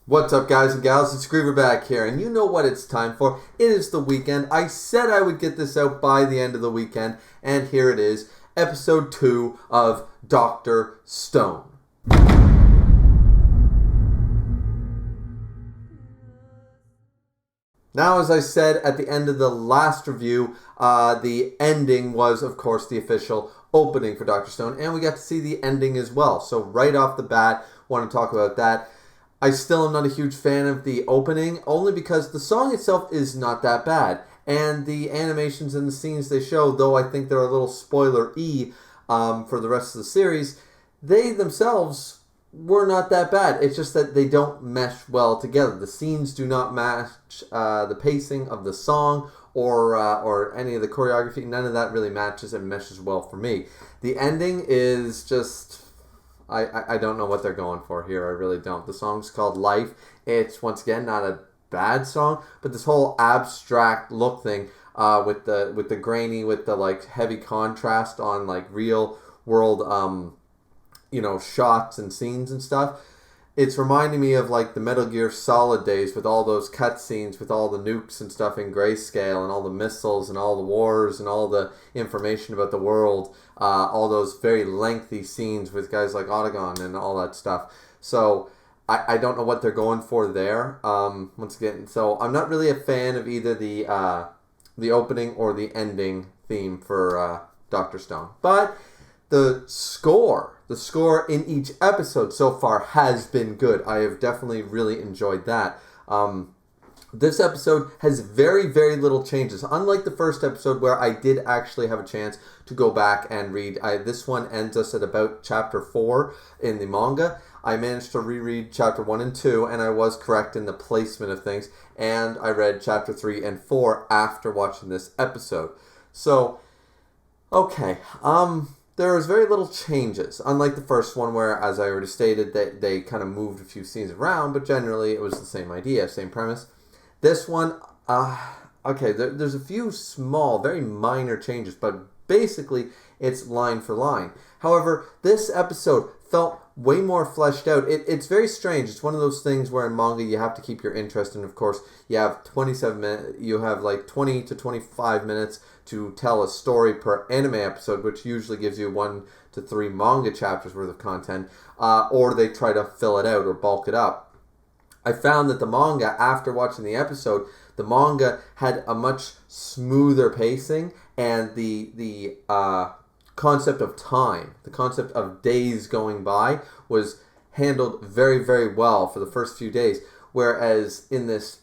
What's up, guys and gals? It's Griever back here, and you know what it's time for. It is the weekend. I said I would get this out by the end of the weekend, and here it is, episode 2 of Dr. Stone. Now, as I said at the end of the last review, the ending was, of course, the official opening for Dr. Stone, and we got to see the ending as well. So right off the bat, want to talk about that. I still am not a huge fan of the opening, only because the song itself is not that bad. And the animations and the scenes they show, though I think they're a little spoiler-y for the rest of the series, they themselves were not that bad. It's just that they don't mesh well together. The scenes do not match the pacing of the song or any of the choreography. None of that really matches and meshes well for me. The ending is just... I don't know what they're going for here. I really don't. The song's called Life. It's, once again, not a bad song, but this whole abstract look thing with the grainy, with the like heavy contrast on like real world shots and scenes and stuff. It's reminding me of like the Metal Gear Solid days with all those cutscenes with all the nukes and stuff in grayscale and all the missiles and all the wars and all the information about the world. All those very lengthy scenes with guys like Autogon and all that stuff. So I don't know what they're going for there. Once again, so I'm not really a fan of either the opening or the ending theme for Dr. Stone. But the score in each episode so far has been good. I have definitely really enjoyed that. This episode has very, very little changes. Unlike the first episode where I did actually have a chance to go back and read. This one ends us at about chapter 4 in the manga. I managed to reread chapter 1 and 2, and I was correct in the placement of things. And I read chapter 3 and 4 after watching this episode. So, okay. There was very little changes, unlike the first one where, as I already stated, they kind of moved a few scenes around, but generally it was the same idea, same premise. This one, okay, there's a few small, very minor changes, but basically it's line for line. However, this episode felt way more fleshed out. It's very strange. It's one of those things where in manga you have to keep your interest, and of course you have 27 minutes. You have like 20 to 25 minutes to tell a story per anime episode, which usually gives you 1 to 3 manga chapters worth of content, or they try to fill it out or bulk it up. I found that the manga, after watching the episode, the manga had a much smoother pacing, and the concept of time, the concept of days going by, was handled very, very well for the first few days. Whereas in this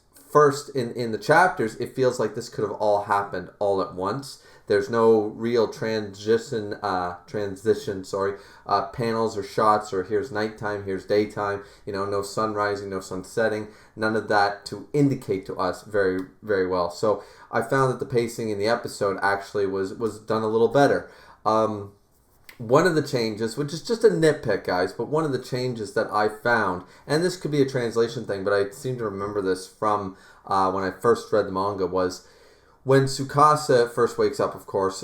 in the chapters, it feels like this could have all happened all at once. There's no real transition, panels or shots, or here's nighttime, here's daytime, no sun rising, no sun setting, none of that to indicate to us very, very well. So I found that the pacing in the episode actually was done a little better. One of the changes, which is just a nitpick, guys, but one of the changes that I found, and this could be a translation thing, but I seem to remember this from when I first read the manga, was when Tsukasa first wakes up, of course,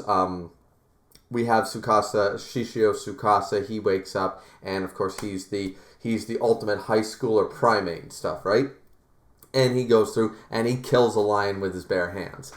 we have Shishio Tsukasa, he wakes up, and of course he's the ultimate high schooler primate and stuff, right? And he goes through and he kills a lion with his bare hands.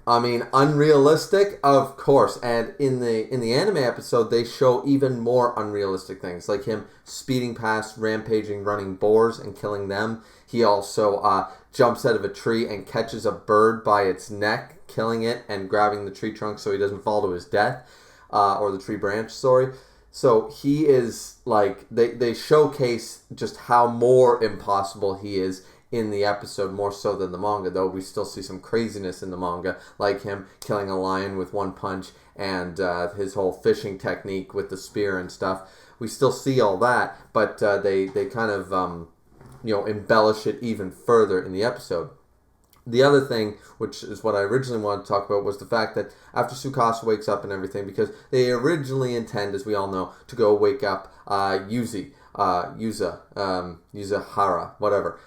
I mean, unrealistic, of course. And in the anime episode, they show even more unrealistic things, like him speeding past rampaging running boars and killing them. He also jumps out of a tree and catches a bird by its neck, killing it and grabbing the tree trunk so he doesn't fall to his death, or the tree branch, sorry. So he is like, they showcase just how more impossible he is in the episode, more so than the manga, though we still see some craziness in the manga, like him killing a lion with one punch and his whole fishing technique with the spear and stuff. We still see all that, but they kind of embellish it even further in the episode. The other thing, which is what I originally wanted to talk about, was the fact that after Tsukasa wakes up and everything, because they originally intend, as we all know, to go wake up Yuza, Yuzahara, whatever.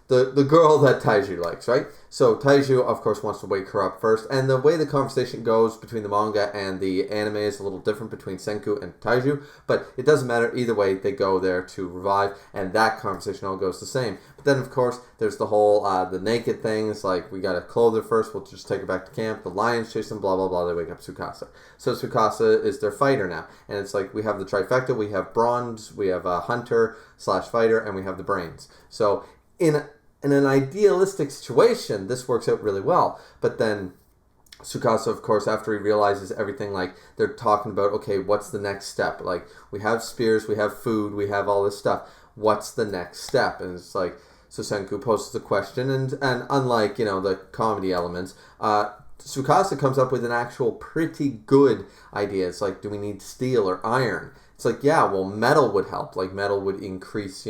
The girl that Taiju likes, right? So Taiju, of course, wants to wake her up first. And the way the conversation goes between the manga and the anime is a little different between Senku and Taiju. But it doesn't matter. Either way, they go there to revive. And that conversation all goes the same. But then, of course, there's the whole, the naked things. Like, we got to clothe her first. We'll just take her back to camp. The lions chase them, blah, blah, blah. They wake up Tsukasa. So Tsukasa is their fighter now. And it's like, we have the trifecta. We have bronze. We have a hunter / fighter. And we have the brains. So in an idealistic situation, this works out really well. But then Tsukasa, of course, after he realizes everything, like, they're talking about, okay, what's the next step? Like, we have spears, we have food, we have all this stuff. What's the next step? And it's like, so Senku poses the question, and unlike, the comedy elements, Tsukasa comes up with an actual pretty good idea. It's like, do we need steel or iron? It's like, yeah, well, metal would help. Like, metal would increase,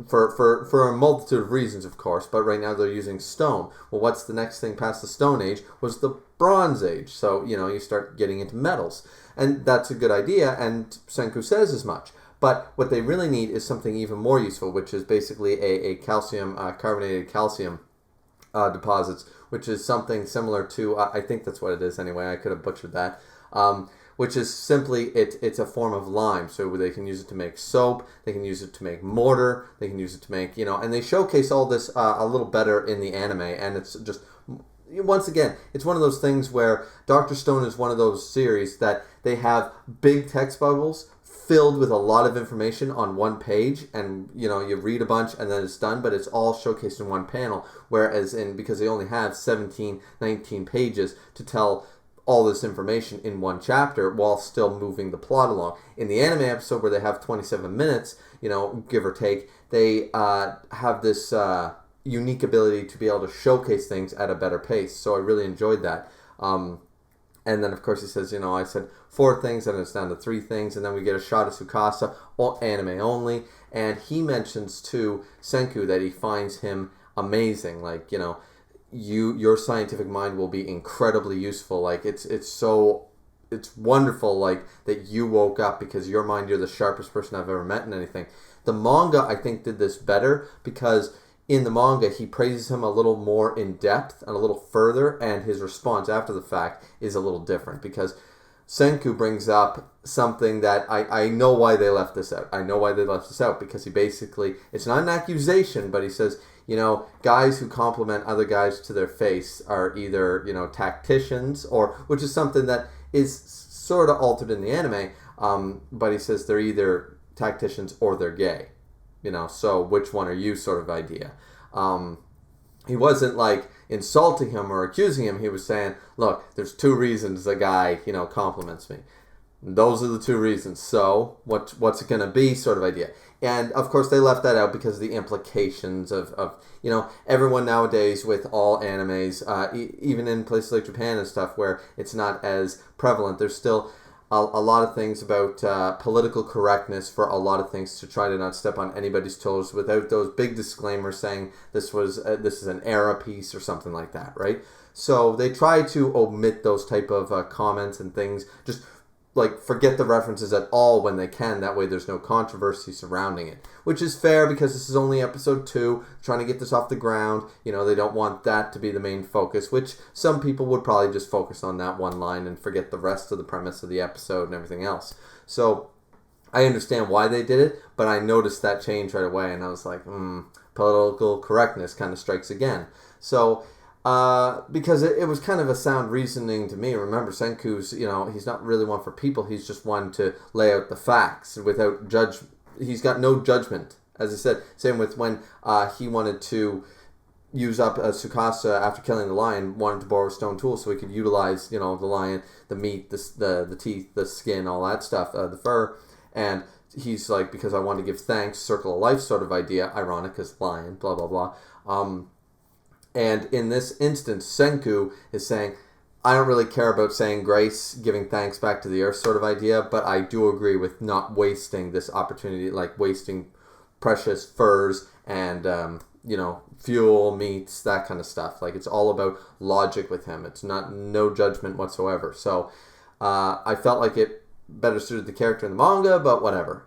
for a multitude of reasons, of course, but right now they're using stone. Well, what's the next thing past the Stone Age was the Bronze Age. So, you start getting into metals. And that's a good idea, and Senku says as much. But what they really need is something even more useful, which is basically a calcium, carbonated calcium deposits, which is something similar to, I think that's what it is anyway, I could have butchered that, which is simply, it's a form of lime. So they can use it to make soap, they can use it to make mortar, they can use it to make, and they showcase all this a little better in the anime, and it's just, once again, it's one of those things where Dr. Stone is one of those series that they have big text bubbles filled with a lot of information on one page, and you read a bunch and then it's done, but it's all showcased in one panel, whereas because they only have 17, 19 pages to tell all this information in one chapter while still moving the plot along. In the anime episode where they have 27 minutes, give or take, they have this unique ability to be able to showcase things at a better pace. So I really enjoyed that. And then, of course, he says, I said 4 things, and it's down to 3 things, and then we get a shot of Tsukasa, anime only, and he mentions to Senku that he finds him amazing, like, your scientific mind will be incredibly useful, like, it's wonderful, like, that you woke up, because your mind, you're the sharpest person I've ever met in anything. The manga, I think, did this better, because in the manga, he praises him a little more in depth and a little further, and his response after the fact is a little different, because Senku brings up something that I know why they left this out. I know why they left this out, because he basically, it's not an accusation, but he says, guys who compliment other guys to their face are either, tacticians, or, which is something that is sort of altered in the anime, but he says they're either tacticians or they're gay. So which one are you sort of idea. He wasn't like insulting him or accusing him. He was saying, look, there's 2 reasons a guy, compliments me. Those are the 2 reasons. So what's it going to be sort of idea. And of course they left that out because of the implications of everyone nowadays with all animes, even in places like Japan and stuff where it's not as prevalent, there's still a lot of things about political correctness for a lot of things to try to not step on anybody's toes without those big disclaimers saying this is an era piece or something like that, right? So they try to omit those type of comments and things, just like forget the references at all when they can. That way there's no controversy surrounding it, which is fair because this is only episode 2, trying to get this off the ground. They don't want that to be the main focus, which some people would probably just focus on that one line and forget the rest of the premise of the episode and everything else. So I understand why they did it, but I noticed that change right away, and I was like, political correctness kind of strikes again. So because it was kind of a sound reasoning to me. Remember, Senku's, he's not really one for people. He's just one to lay out the facts without he's got no judgment. As I said, same with when he wanted to use up Tsukasa after killing the lion, wanted to borrow a stone tool so he could utilize, the lion, the meat, the teeth, the skin, all that stuff, the fur, and he's like, because I want to give thanks, circle of life sort of idea, ironic because lion, blah, blah, blah. And in this instance, Senku is saying, I don't really care about saying grace, giving thanks back to the earth sort of idea, but I do agree with not wasting this opportunity, like wasting precious furs and, fuel, meats, that kind of stuff. Like, it's all about logic with him. It's no judgment whatsoever. So I felt like it better suited the character in the manga, but whatever.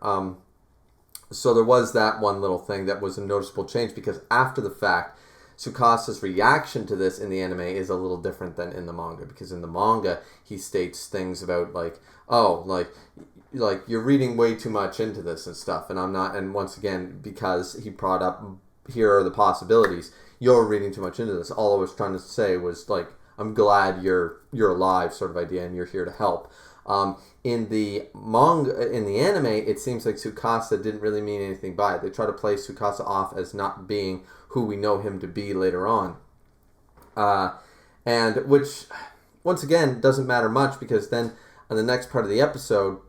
So there was that one little thing that was a noticeable change, because after the fact, Tsukasa's reaction to this in the anime is a little different than in the manga, because in the manga he states things about like, oh, like you're reading way too much into this and stuff, and I'm not. And once again, because he brought up, here are the possibilities, you're reading too much into this. All I was trying to say was like, I'm glad you're alive, sort of idea, and you're here to help. In the manga, in the anime, it seems like Tsukasa didn't really mean anything by it. They try to play Tsukasa off as not being who we know him to be later on, and which, once again, doesn't matter much, because then on the next part of the episode,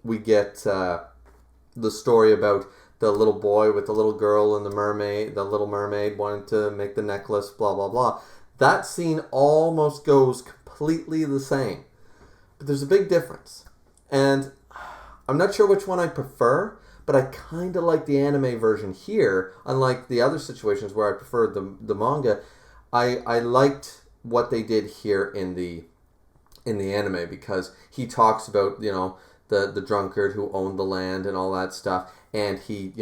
we get the story about the little boy with the little girl and the little mermaid wanting to make the necklace, blah blah blah. That scene almost goes completely the same. But there's a big difference. And I'm not sure which one I prefer, but I kind of like the anime version here. Unlike the other situations where I preferred the manga, I liked what they did here in the anime, because he talks about, the drunkard who owned the land and all that stuff, and he,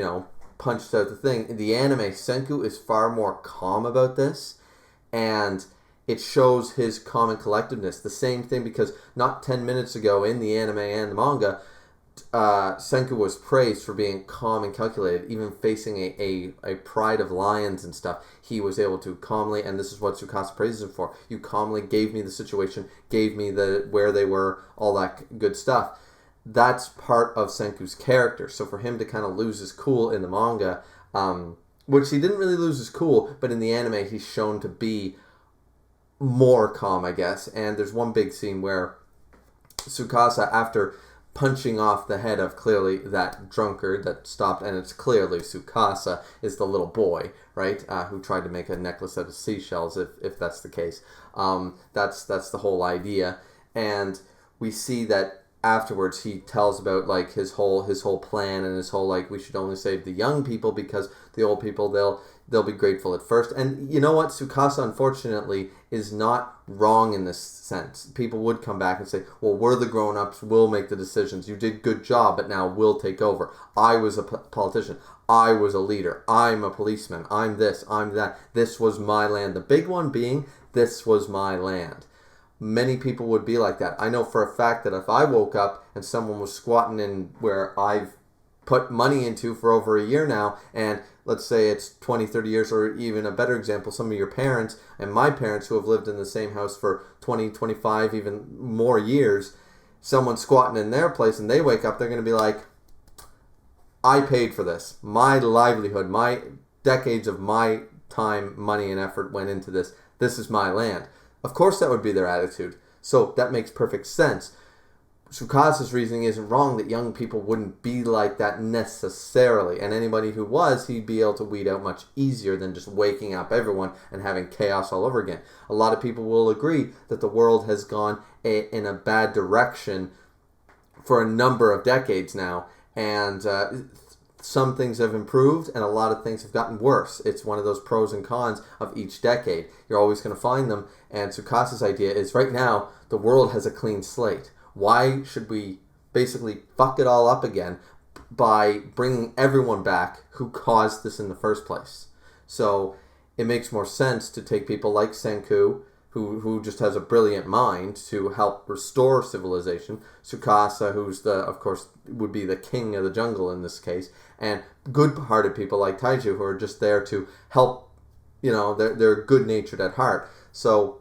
punched out the thing. In the anime, Senku is far more calm about this, and it shows his calm and collectiveness. The same thing, because not 10 minutes ago in the anime and the manga, Senku was praised for being calm and calculated, even facing a pride of lions and stuff. He was able to calmly, and this is what Tsukasa praises him for, you calmly gave me the situation, gave me where they were, all that good stuff. That's part of Senku's character. So for him to kind of lose his cool in the manga, which he didn't really lose his cool, but in the anime he's shown to be more calm, I guess. And there's one big scene where Tsukasa, after punching off the head of clearly that drunkard that stopped, and it's clearly Tsukasa is the little boy, right, who tried to make a necklace out of seashells, if that's the case. That's the whole idea. And we see that afterwards he tells about like his whole plan, and his whole like, we should only save the young people because the old people, they'll be grateful at first. And you know what? Tsukasa, unfortunately, is not wrong in this sense. People would come back and say, well, we're the grown-ups, we'll make the decisions. You did good job, but now we'll take over. I was a politician. I was a leader. I'm a policeman. I'm this, I'm that. This was my land. The big one being, this was my land. Many people would be like that. I know for a fact that if I woke up and someone was squatting in where I've put money into for over a year now, and let's say it's 20, 30 years, or even a better example, some of your parents and my parents who have lived in the same house for 20, 25, even more years, someone squatting in their place and they wake up, they're going to be like, I paid for this. My livelihood, my decades of my time, money, and effort went into this. This is my land. Of course that would be their attitude. So that makes perfect sense. Tsukasa's reasoning isn't wrong that young people wouldn't be like that necessarily. And anybody who was, he'd be able to weed out much easier than just waking up everyone and having chaos all over again. A lot of people will agree that the world has gone in a bad direction for a number of decades now. And some things have improved and a lot of things have gotten worse. It's one of those pros and cons of each decade. You're always going to find them. And Tsukasa's idea is, right now, the world has a clean slate. Why should we basically fuck it all up again by bringing everyone back who caused this in the first place? So it makes more sense to take people like Senku, who just has a brilliant mind, to help restore civilization. Tsukasa, who's of course, would be the king of the jungle in this case. And good-hearted people like Taiju, who are just there to help, they're good-natured at heart. So,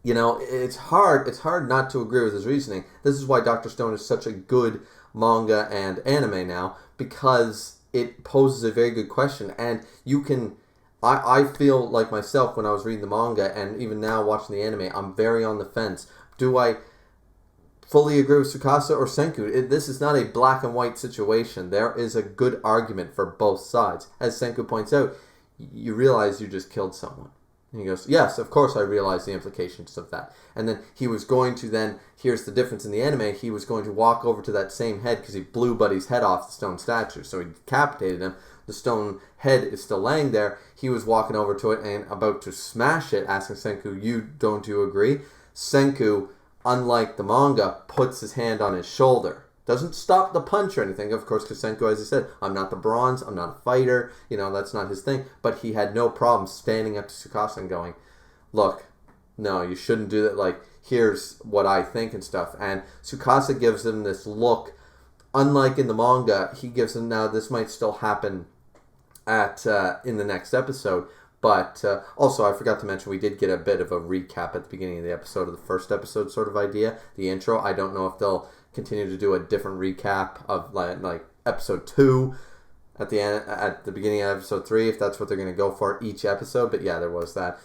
it's hard not to agree with his reasoning. This is why Dr. Stone is such a good manga and anime now, because it poses a very good question. And you can, I feel like myself when I was reading the manga, and even now watching the anime, I'm very on the fence. Do I fully agree with Tsukasa or Senku? This is not a black and white situation. There is a good argument for both sides. As Senku points out, you realize you just killed someone. And he goes, yes, of course I realize the implications of that. And then he was going to then, here's the difference in the anime, he was going to walk over to that same head because he blew Buddy's head off the stone statue. So he decapitated him. The stone head is still laying there. He was walking over to it and about to smash it, asking Senku, don't you agree? Senku, unlike the manga, puts his hand on his shoulder. Doesn't stop the punch or anything, of course, because Senku, as I said, I'm not the bronze, I'm not a fighter, that's not his thing. But he had no problem standing up to Tsukasa and going, look, no, you shouldn't do that. Like, here's what I think and stuff. And Tsukasa gives him this look. Unlike in the manga, he gives him, now this might still happen in the next episode, but also I forgot to mention we did get a bit of a recap at the beginning of the episode of the first episode sort of idea, the intro. I don't know if they'll continue to do a different recap of like episode 2 at the beginning of episode 3, if that's what they're going to go for each episode. But yeah, there was that.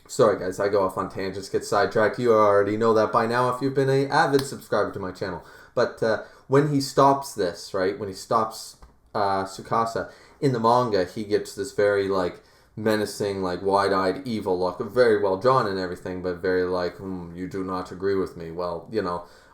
Sorry guys, I go off on tangents, get sidetracked. You already know that by now if you've been an avid subscriber to my channel. But when he stops this, right, when he stops Tsukasa, in the manga, he gets this very, like, menacing, like, wide-eyed, evil look. Very well drawn and everything, but very like, you do not agree with me. Well,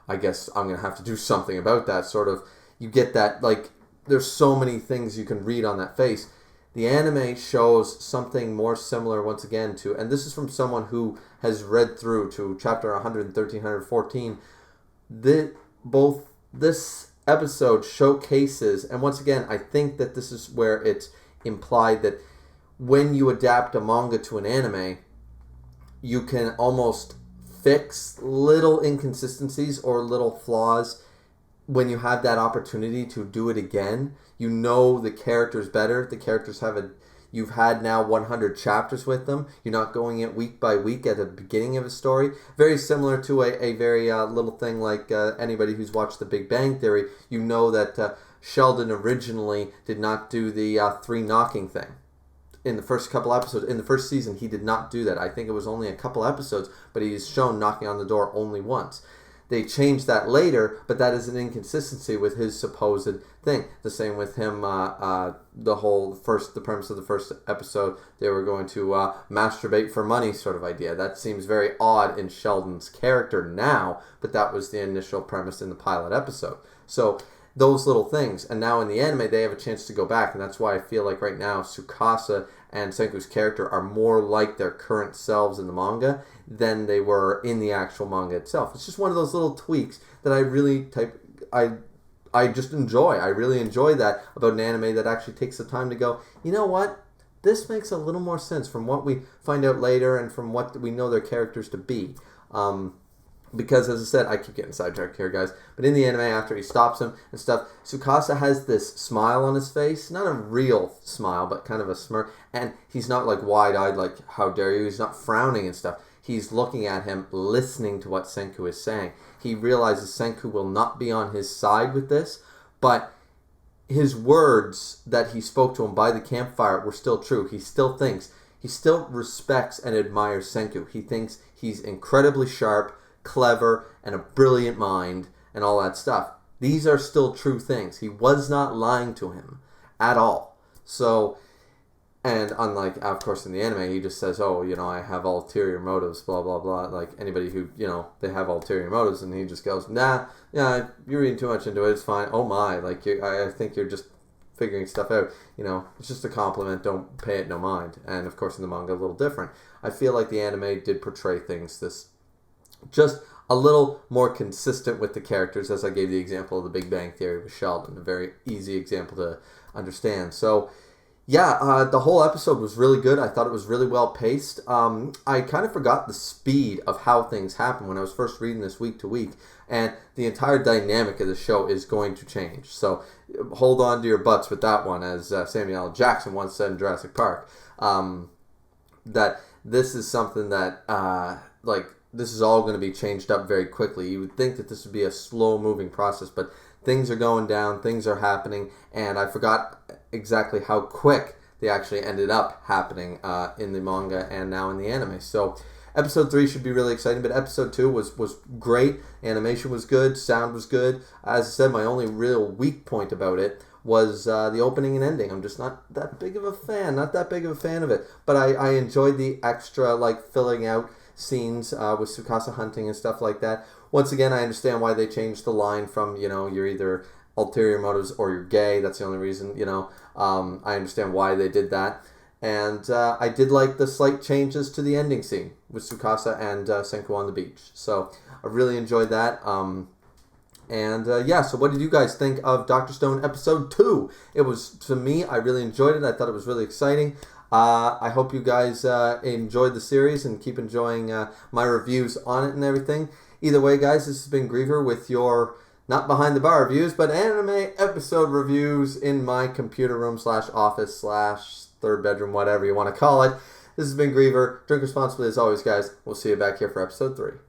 I guess I'm going to have to do something about that, sort of. You get that, like, there's so many things you can read on that face. The anime shows something more similar, once again, to, and this is from someone who has read through to chapter 113, 114, both this episode showcases, and once again, I think that this is where it's implied that when you adapt a manga to an anime, you can almost fix little inconsistencies or little flaws when you have that opportunity to do it again. You know the characters better. The characters you've had now 100 chapters with them. You're not going it week by week at the beginning of a story. Very similar to a very little thing like anybody who's watched The Big Bang Theory. You know that Sheldon originally did not do the 3 knocking thing. In the first couple episodes, in the first season, he did not do that. I think it was only a couple episodes, but he's shown knocking on the door only once. They changed that later, but that is an inconsistency with his supposed thing. The same with him, the premise of the first episode, they were going to masturbate for money sort of idea. That seems very odd in Sheldon's character now, but that was the initial premise in the pilot episode. So those little things, and now in the anime, they have a chance to go back, and that's why I feel like right now, Tsukasa and Senku's character are more like their current selves in the manga than they were in the actual manga itself. It's just one of those little tweaks that I just enjoy. I really enjoy that about an anime that actually takes the time to go, you know what? This makes a little more sense from what we find out later and from what we know their characters to be. Because, as I said, I keep getting sidetracked here, guys. But in the anime, after he stops him and stuff, Tsukasa has this smile on his face. Not a real smile, but kind of a smirk. And he's not, like, wide-eyed, like, how dare you? He's not frowning and stuff. He's looking at him, listening to what Senku is saying. He realizes Senku will not be on his side with this, but his words that he spoke to him by the campfire were still true. He still respects and admires Senku. He thinks he's incredibly sharp, clever, and a brilliant mind, and all that stuff. These are still true things. He was not lying to him at all. So, and unlike, of course, in the anime, he just says, oh, I have ulterior motives, blah, blah, blah. Like, anybody who, they have ulterior motives, and he just goes, nah, yeah, you're reading too much into it, it's fine. Oh my, like, I think you're just figuring stuff out. It's just a compliment, don't pay it no mind. And, of course, in the manga, a little different. I feel like the anime did portray things just a little more consistent with the characters, as I gave the example of The Big Bang Theory with Sheldon, a very easy example to understand. So, yeah, the whole episode was really good. I thought it was really well paced. I kind of forgot the speed of how things happen when I was first reading this week to week, and the entire dynamic of the show is going to change. So hold on to your butts with that one, as Samuel L. Jackson once said in Jurassic Park, that this is something that, this is all going to be changed up very quickly. You would think that this would be a slow-moving process, but things are going down, things are happening, and I forgot exactly how quick they actually ended up happening in the manga and now in the anime. So episode 3 should be really exciting, but episode 2 was great. Animation was good, sound was good. As I said, my only real weak point about it was the opening and ending. I'm just not that big of a fan of it, but I enjoyed the extra, filling out scenes with Tsukasa hunting and stuff like that. Once again, I understand why they changed the line from, you're either ulterior motives or you're gay. That's the only reason, I understand why they did that. And I did like the slight changes to the ending scene with Tsukasa and Senku on the beach. So I really enjoyed that. And so what did you guys think of Dr. Stone episode 2? It was, to me, I really enjoyed it. I thought it was really exciting. I hope you guys enjoyed the series and keep enjoying my reviews on it and everything. Either way, guys, this has been Griever with your not behind the bar reviews, but anime episode reviews in my computer room / office / third bedroom, whatever you want to call it. This has been Griever. Drink responsibly as always, guys. We'll see you back here for episode 3.